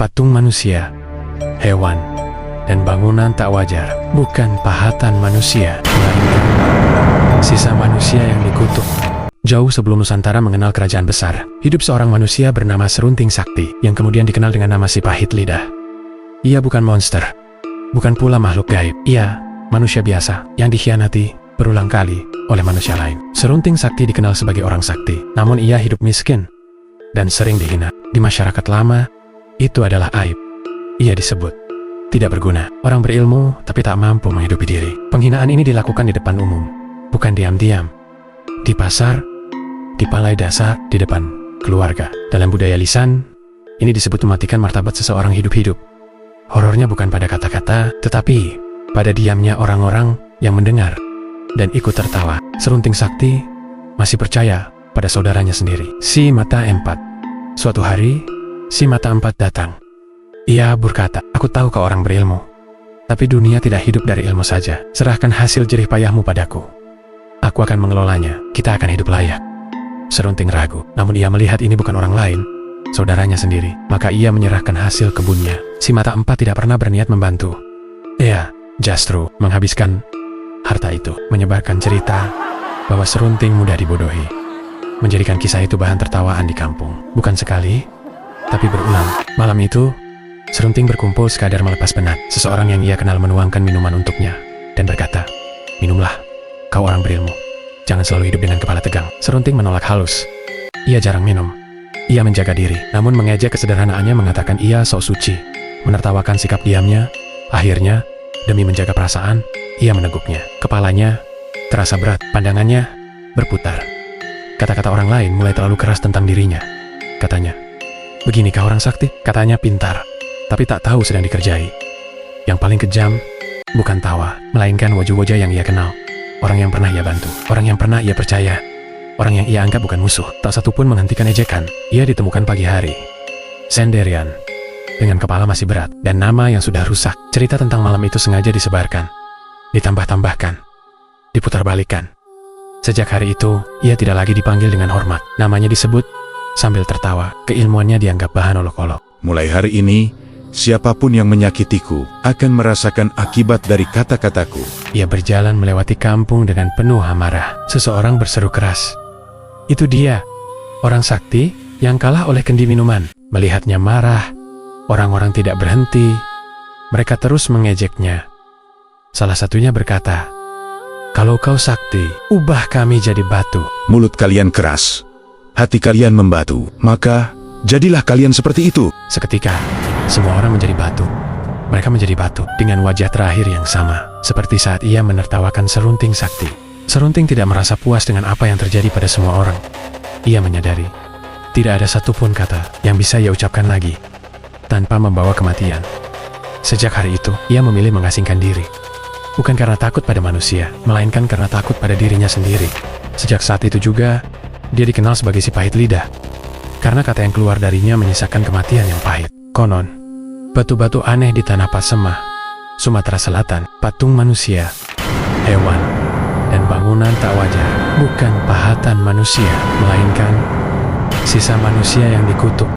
patung manusia, hewan, dan bangunan tak wajar. Bukan pahatan manusia, melainkan sisa manusia yang dikutuk. Jauh sebelum Nusantara mengenal kerajaan besar, hidup seorang manusia bernama Serunting Sakti, yang kemudian dikenal dengan nama si pahit lidah. Ia bukan monster, bukan pula makhluk gaib. Ia manusia biasa yang dikhianati berulang kali oleh manusia lain. Serunting Sakti dikenal sebagai orang sakti, namun ia hidup miskin dan sering dihina. Di masyarakat lama, itu adalah aib. Ia disebut tidak berguna, orang berilmu tapi tak mampu menghidupi diri. Penghinaan ini dilakukan di depan umum, bukan diam-diam. Di pasar, di balai dasar, di depan keluarga. Dalam budaya lisan, ini disebut mematikan martabat seseorang hidup-hidup. Horornya bukan pada kata-kata, tetapi pada diamnya orang-orang yang mendengar dan ikut tertawa. Serunting Sakti masih percaya pada saudaranya sendiri, si Mata Empat. Suatu hari, si Mata Empat datang. Ia berkata, "Aku tahu kau orang berilmu, tapi dunia tidak hidup dari ilmu saja. Serahkan hasil jerih payahmu padaku. Aku akan mengelolanya, kita akan hidup layak." Serunting ragu, namun ia melihat ini bukan orang lain, saudaranya sendiri. Maka ia menyerahkan hasil kebunnya. Si Mata Empat tidak pernah berniat membantu. Ia justru menghabiskan harta itu, menyebarkan cerita bahwa Serunting mudah dibodohi, menjadikan kisah itu bahan tertawaan di kampung. Bukan sekali, tapi berulang. Malam itu, Serunting berkumpul sekadar melepas penat. Seseorang yang ia kenal menuangkan minuman untuknya dan berkata, "Minumlah, kau orang berilmu. Jangan selalu hidup dengan kepala tegang." Serunting menolak halus. Ia jarang minum. Ia menjaga diri, namun mengejek kesederhanaannya, mengatakan ia sok suci, menertawakan sikap diamnya. Akhirnya, demi menjaga perasaan, ia meneguknya. Kepalanya terasa berat, pandangannya berputar. Kata-kata orang lain mulai terlalu keras tentang dirinya. Katanya, "Beginikah orang sakti?" Katanya pintar, tapi tak tahu sedang dikerjai. Yang paling kejam bukan tawa, melainkan wajah-wajah yang ia kenal. Orang yang pernah ia bantu, orang yang pernah ia percaya, orang yang ia anggap bukan musuh. Tak satu pun menghentikan ejekan. Ia ditemukan pagi hari, sendirian, dengan kepala masih berat, dan nama yang sudah rusak. Cerita tentang malam itu sengaja disebarkan, ditambah-tambahkan, diputarbalikkan. Sejak hari itu, ia tidak lagi dipanggil dengan hormat. Namanya disebut sambil tertawa. Keilmuannya dianggap bahan olok-olok. Mulai hari ini, siapapun yang menyakitiku akan merasakan akibat dari kata-kataku. Ia berjalan melewati kampung dengan penuh amarah. Seseorang berseru keras, "Itu dia, orang sakti yang kalah oleh kendi minuman." Melihatnya marah, orang-orang tidak berhenti. Mereka terus mengejeknya. Salah satunya berkata, "Kalau kau sakti, ubah kami jadi batu." Mulut kalian keras, hati kalian membatu, maka jadilah kalian seperti itu. Seketika, semua orang menjadi batu. Mereka menjadi batu dengan wajah terakhir yang sama, seperti saat ia menertawakan Serunting Sakti. Serunting tidak merasa puas dengan apa yang terjadi pada semua orang. Ia menyadari, tidak ada satupun kata yang bisa ia ucapkan lagi tanpa membawa kematian. Sejak hari itu, ia memilih mengasingkan diri. Bukan karena takut pada manusia, melainkan karena takut pada dirinya sendiri. Sejak saat itu juga, dia dikenal sebagai si pahit lidah, karena kata yang keluar darinya menyisakan kematian yang pahit. Konon, batu-batu aneh di tanah Pasemah, Sumatera Selatan, patung manusia, hewan, dan bangunan tak wajar, bukan pahatan manusia, melainkan sisa manusia yang dikutuk.